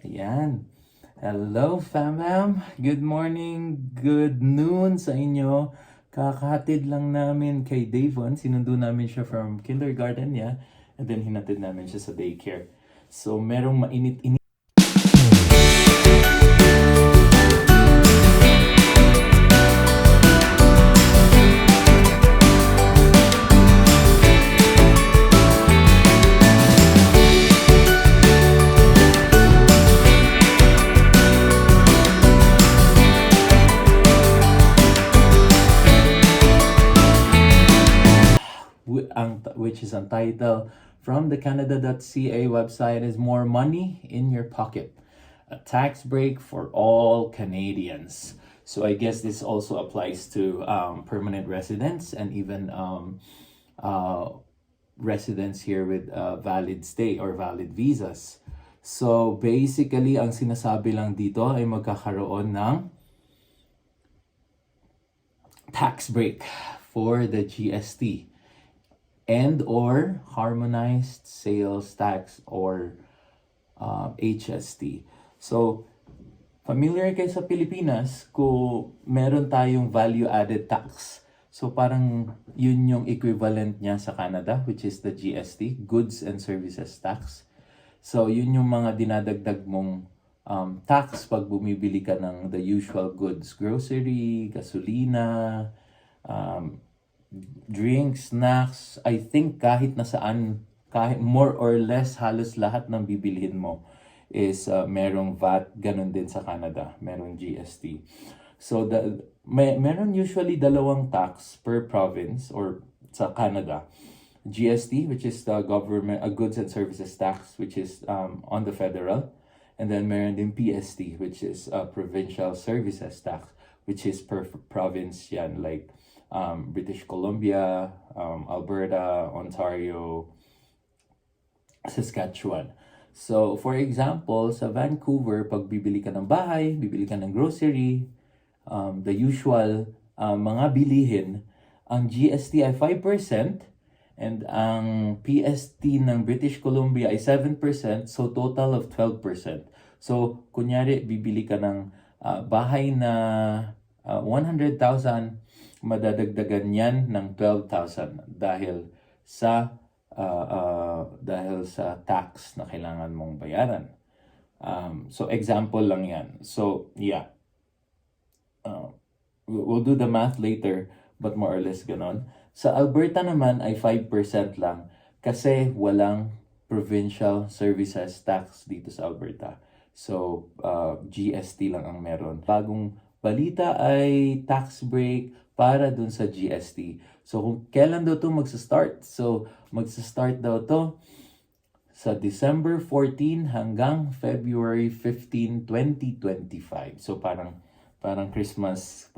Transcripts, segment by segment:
Ayan. Hello, fam. Good morning, good noon sa inyo. Kakahatid lang namin kay Davon. Sinundo namin siya from kindergarten niya. And then hinatid namin siya sa daycare. So, merong mainit-init. Which is untitled from the Canada.ca website is More Money in Your Pocket, a tax break for all Canadians. So I guess this also applies to permanent residents and even residents here with valid stay or valid visas. So basically, ang sinasabi lang dito ay magkakaroon ng tax break for the GST and or harmonized sales tax or HST. So, familiar kayo sa Pilipinas kung meron tayong value-added tax. So, parang yun yung equivalent niya sa Canada, which is the GST, Goods and Services Tax. So, yun yung mga dinadagdag mong tax pag bumibili ka ng the usual goods, grocery, gasolina, drinks, snacks. I think kahit nasaan, kahit more or less halos lahat ng bibilhin mo is merong VAT. Ganun din sa Canada, merong GST. So meron usually dalawang tax per province or sa Canada. GST, which is the government goods and services tax, which is on the federal, and then meron din PST, which is provincial services tax, which is per province yan, like British Columbia, Alberta, Ontario, Saskatchewan. So, for example, sa Vancouver, pag bibili ka ng bahay, bibili ka ng grocery, the usual mga bilihin, ang GST ay 5% and ang PST ng British Columbia ay 7%, so total of 12%. So, kunyari, bibili ka ng bahay na 100,000, madadagdagan yan ng 12,000 dahil sa tax na kailangan mong bayaran. So example lang yan. So yeah, we'll do the math later, but more or less ganon. Sa Alberta naman ay 5% lang kasi walang provincial services tax dito sa Alberta. So GST lang ang meron. Bagong balita ay tax break para dun sa GST. So, kung kailan daw to magsa-start? So, magsa-start daw to sa December 14 hanggang February 15, 2025. So, parang Christmas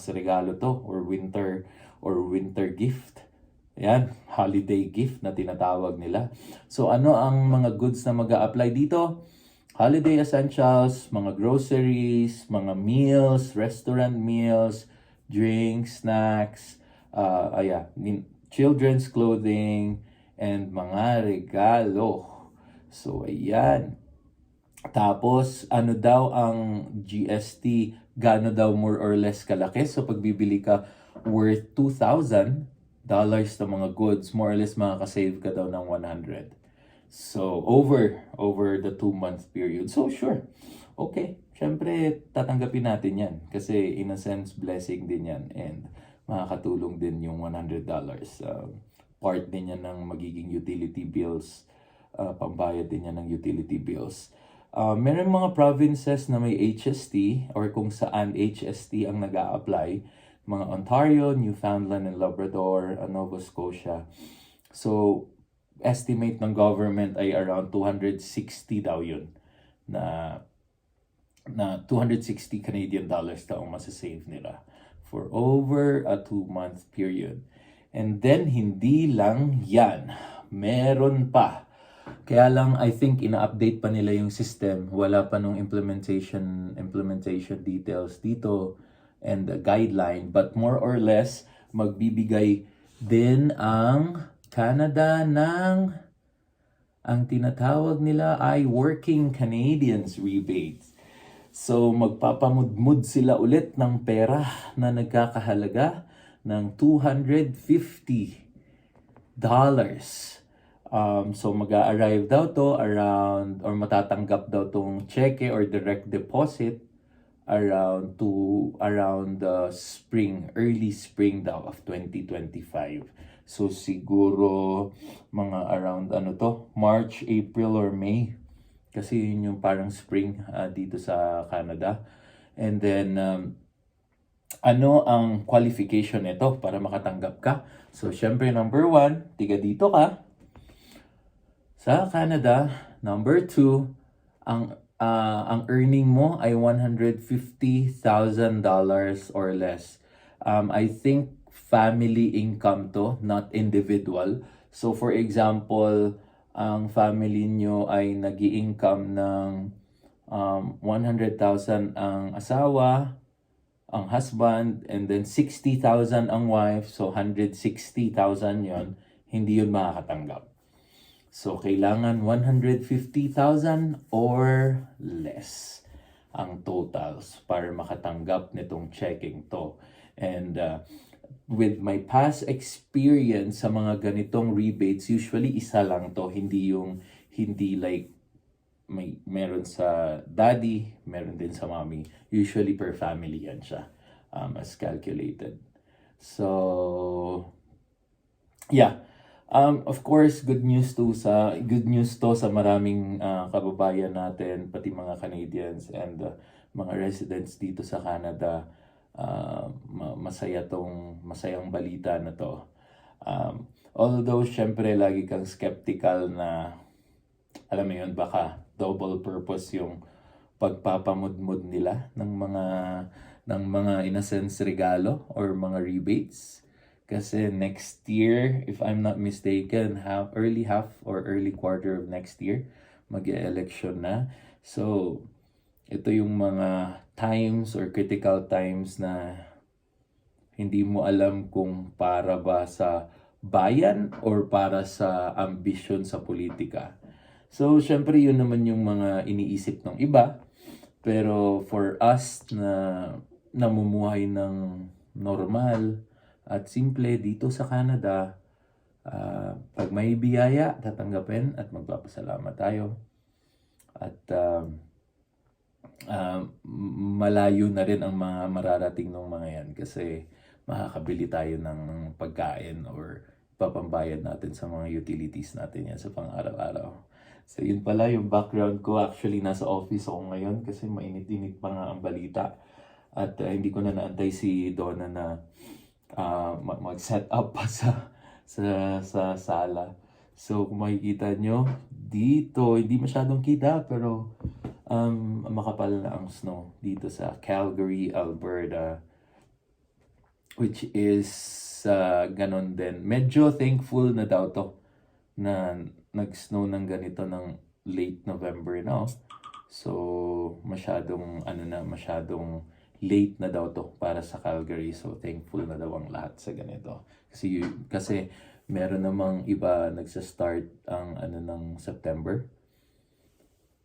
regalo to or winter gift. Ayan, holiday gift na tinatawag nila. So, ano ang mga goods na mag-a-apply dito? Holiday essentials, mga groceries, mga meals, restaurant meals, drinks, snacks, children's clothing, and mga regalo. So, ayan. Tapos, ano daw ang GST? Gano daw more or less kalaki? So, pag bibili ka worth $2,000 na mga goods, more or less makakasave ka daw ng 100. So, over the 2-month period. So, sure. Okay. Siyempre, tatanggapin natin yan. Kasi, in a sense, blessing din yan. And, makakatulong din yung $100. Part din yan ng magiging utility bills. Pambayad din yan ng utility bills. Meron mga provinces na may HST or kung saan HST ang nag-a-apply. Mga Ontario, Newfoundland and Labrador, Nova Scotia. So, estimate ng government ay around 260 daw yun na 260 Canadian dollars daw ang masasave nila for over a 2-month period. And then, hindi lang yan. Meron pa. Kaya lang, I think, ina-update pa nila yung system. Wala pa nung implementation details dito and the guideline. But more or less, magbibigay din ang Canada ng Ang tinatawag nila ay Working Canadians Rebates. So magpapamudmud sila ulit ng pera na nagkakahalaga ng $250. So mag-a-arrive daw to around, or matatanggap daw tong cheque or direct deposit around early spring daw of 2025. So siguro mga around March, April or May. Kasi yun yung parang spring dito sa Canada. And then ano ang qualification nito para makatanggap ka? So syempre number 1, tiga dito ka sa Canada. Number 2, ang earning mo ay $150,000 or less. I think family income to, not individual. So for example, ang family nyo ay nag-i-income ng 100,000 ang asawa, ang husband, and then 60,000 ang wife, so 160,000 yon, hindi yun makakatanggap. So, kailangan 150,000 or less ang totals para makatanggap nitong checking to. And with my past experience sa mga ganitong rebates, usually isa lang to, hindi like meron sa daddy, meron din sa mommy. Usually per family yan siya, as calculated. So, yeah. Of course, good news to sa maraming kababayan natin, pati mga Canadians and mga residents dito sa Canada. Masayang balita na to. Although syempre lagi kang skeptical na, alam mo yun, baka double purpose yung pagpapamudmud nila ng mga in a sense regalo or mga rebates. Kasi next year, if I'm not mistaken, early quarter of next year, mag-e-election na. So, ito yung mga times or critical times na hindi mo alam kung para ba sa bayan or para sa ambisyon sa politika. So, syempre yun naman yung mga iniisip ng iba. Pero for us na namumuhay ng normal at simple dito sa Canada, pag may biyaya, tatanggapin at magpapasalamat tayo. At malayo na rin ang mga mararating ng mga yan kasi makakabili tayo ng pagkain or papambayad natin sa mga utilities natin yan sa pang-araw-araw. So yun pala yung background ko. Actually nasa office ako ngayon kasi mainit-init pa nga ang balita. At hindi ko na naantay si Donna na mag-set up pa sa sala. So kung makikita nyo dito, hindi masyadong kita pero makapal na ang snow dito sa Calgary, Alberta, which is ganon din. Medyo thankful na daw to na nag-snow ng ganito ng late November na. So masyadong late na daw to para sa Calgary. So thankful na daw ang lahat sa ganito. Kasi meron namang iba nagsa-start ang ng September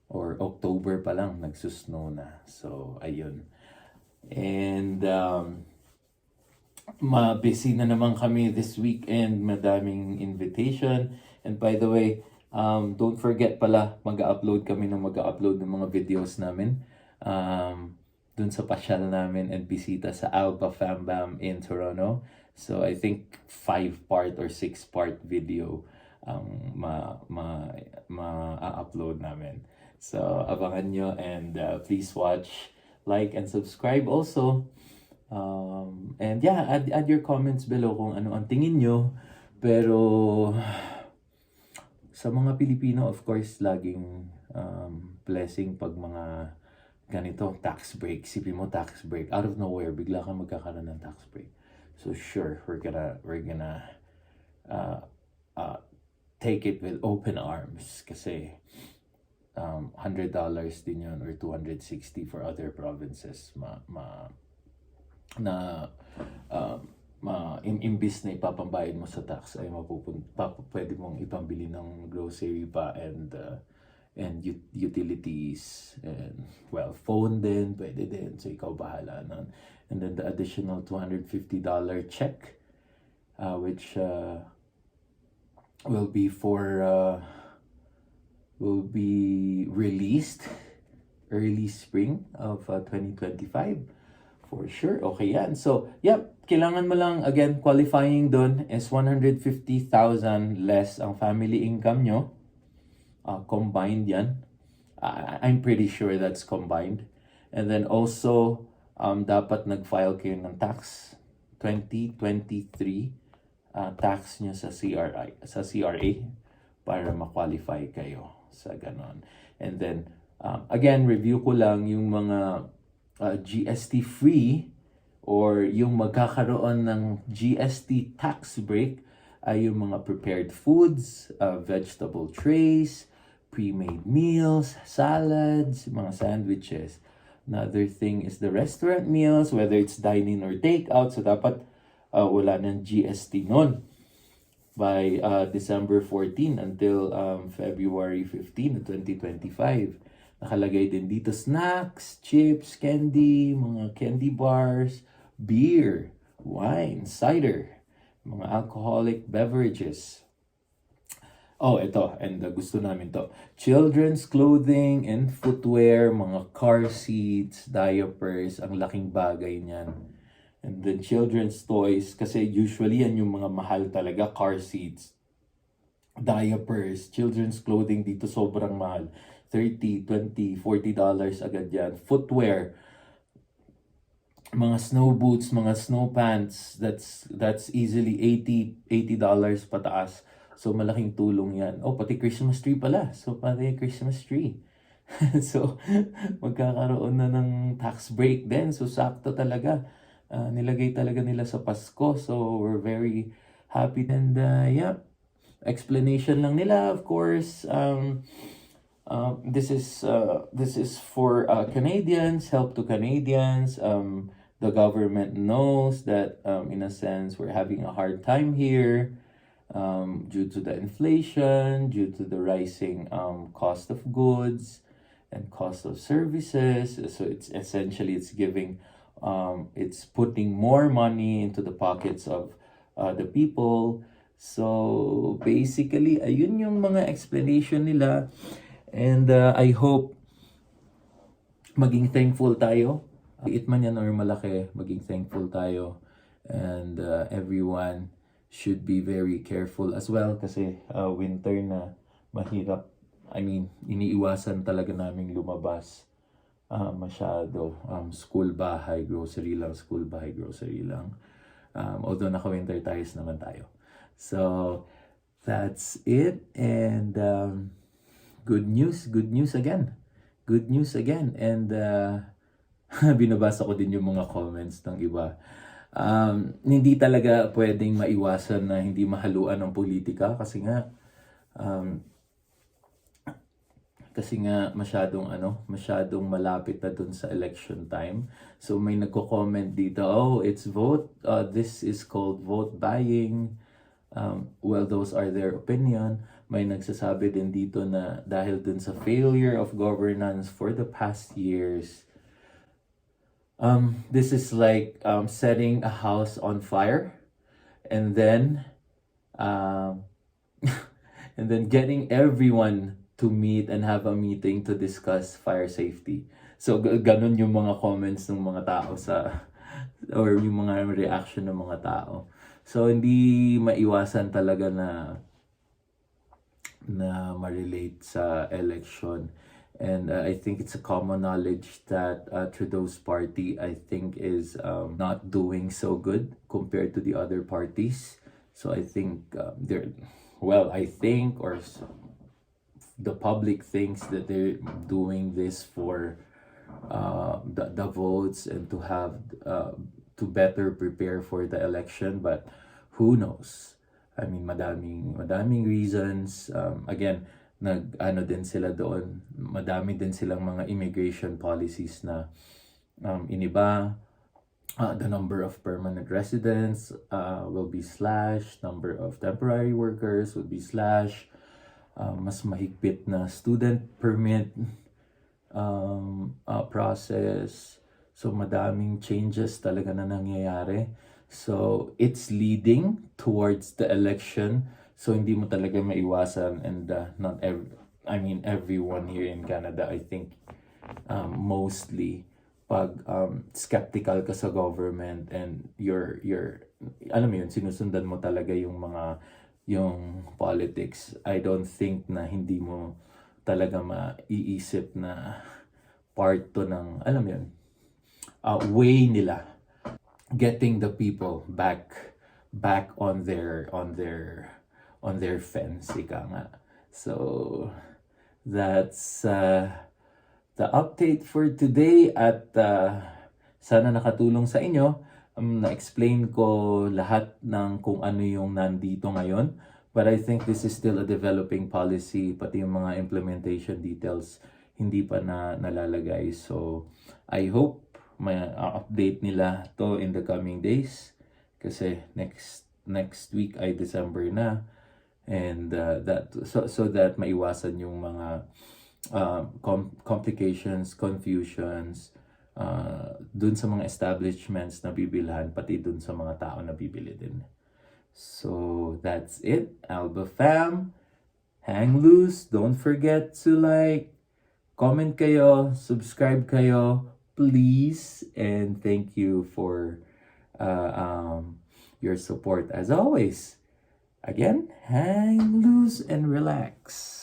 or October pa lang nagsusnow na. So ayun. And busy na naman kami this weekend, madaming invitation. And by the way, don't forget pala, mag-upload ng mga videos namin. Dun sa pasyal namin and bisita sa Alba Fam Bam in Toronto. So I think 5-part or 6-part video ang ma-upload namin. So abangan nyo and please watch, like, and subscribe also. And yeah, add your comments below kung ano ang tingin nyo. Pero sa mga Pilipino, of course, laging blessing pag mga ganito, tax break. Sipin mo, tax break. Out of nowhere, bigla kang magkakaroon ng tax break. So sure, we're gonna take it with open arms. Kasi $100 din yun or $260 for other provinces. imbis na ipapambayad mo sa tax ay pwede mong ipambili ng grocery pa and utilities and well phone din pwede din, so ikaw bahala nun. And then the additional $250 check which will be released early spring of 2025 for sure. Okay yan. So, yep, kailangan mo lang, again, qualifying dun is 150,000 less ang family income nyo. Combined yan. I'm pretty sure that's combined. And then also, dapat nag-file kayo ng tax 2023 tax nyo sa CRA para ma-qualify kayo sa ganon. And then, again, review ko lang yung mga GST free or yung magkakaroon ng GST tax break ay yung mga prepared foods, vegetable trays, pre-made meals, salads, mga sandwiches. Another thing is the restaurant meals, whether it's dine-in or take-out. So dapat wala ng GST nun by December 14 until February 15, 2025. Nakalagay din dito snacks, chips, candy, mga candy bars, beer, wine, cider, mga alcoholic beverages. Oh, ito, and gusto namin to. Children's clothing and footwear, mga car seats, diapers, ang laking bagay niyan. And then children's toys, kasi usually yan yung mga mahal talaga, car seats, diapers, children's clothing dito sobrang mahal. $30, $20, $40 agad yan. Footwear, mga snow boots, mga snow pants, that's easily $80 pataas. So malaking tulong yan. Oh, pati Christmas tree pala. So pati Christmas tree. So magkakaroon na ng tax break din. So sakto talaga. Nilagay talaga nila sa Pasko. So we're very happy. And yeah, explanation lang nila, of course. This is for Canadians, help to Canadians. The government knows that in a sense we're having a hard time here due to the inflation, due to the rising cost of goods and cost of services. So it's essentially it's putting more money into the pockets of the people. So basically, ayun yung mga explanation nila. And I hope maging thankful tayo. Liit man yan or malaki, maging thankful tayo. And everyone should be very careful as well kasi winter na, mahirap. I mean, iniiwasan talaga naming lumabas masyado. School, bahay, grocery lang. School, bahay, grocery lang. Although naka-winter tires naman tayo. So, that's it. And good news again. Good news again. And binabasa ko din yung mga comments ng iba. Hindi talaga pwedeng maiwasan na hindi mahaluan ng politika kasi nga masyadong malapit na dun sa election time. So may nagko-comment dito, this is called vote buying. Well, those are their opinion. May nagsasabi din dito na dahil dun sa failure of governance for the past years, this is like setting a house on fire and then and then getting everyone to meet and have a meeting to discuss fire safety. So ganun yung mga comments ng mga tao or yung mga reaction ng mga tao. So hindi maiwasan talaga na ma-relate sa election. And I think it's a common knowledge that Trudeau's party, I think, is not doing so good compared to the other parties. So I think the public thinks that they're doing this for the votes and to have to better prepare for the election, but who knows? I mean, madaming reasons. Again, din sila doon. Madami din silang mga immigration policies na iniba The number of permanent residents will be slashed, number of temporary workers will be slashed, mas mahigpit na student permit process. So madaming changes talaga na nangyayari. So it's leading towards the election. So hindi mo talaga maiwasan, and not everyone here in Canada, I think mostly pag skeptical ka sa government and you're alam mo yun, sinusundan mo talaga yung politics. I don't think na hindi mo talaga maiisip na part to ng, alam mo yun, way nila getting the people back on their fence, ika nga. So that's the update for today, at sana nakatulong sa inyo. Na-explain ko lahat ng kung ano yung nandito ngayon, but I think this is still a developing policy, pati yung mga implementation details hindi pa nalalagay. So I hope may update nila to in the coming days, kasi next week ay December na, and that so that maiwasan yung mga complications, confusions dun sa mga establishments na bibilhan, pati dun sa mga tao na bibili din. So that's it, Alba Fam. Hang loose. Don't forget to like, comment kayo, subscribe kayo, please, and thank you for your support as always. Again, hang loose and relax.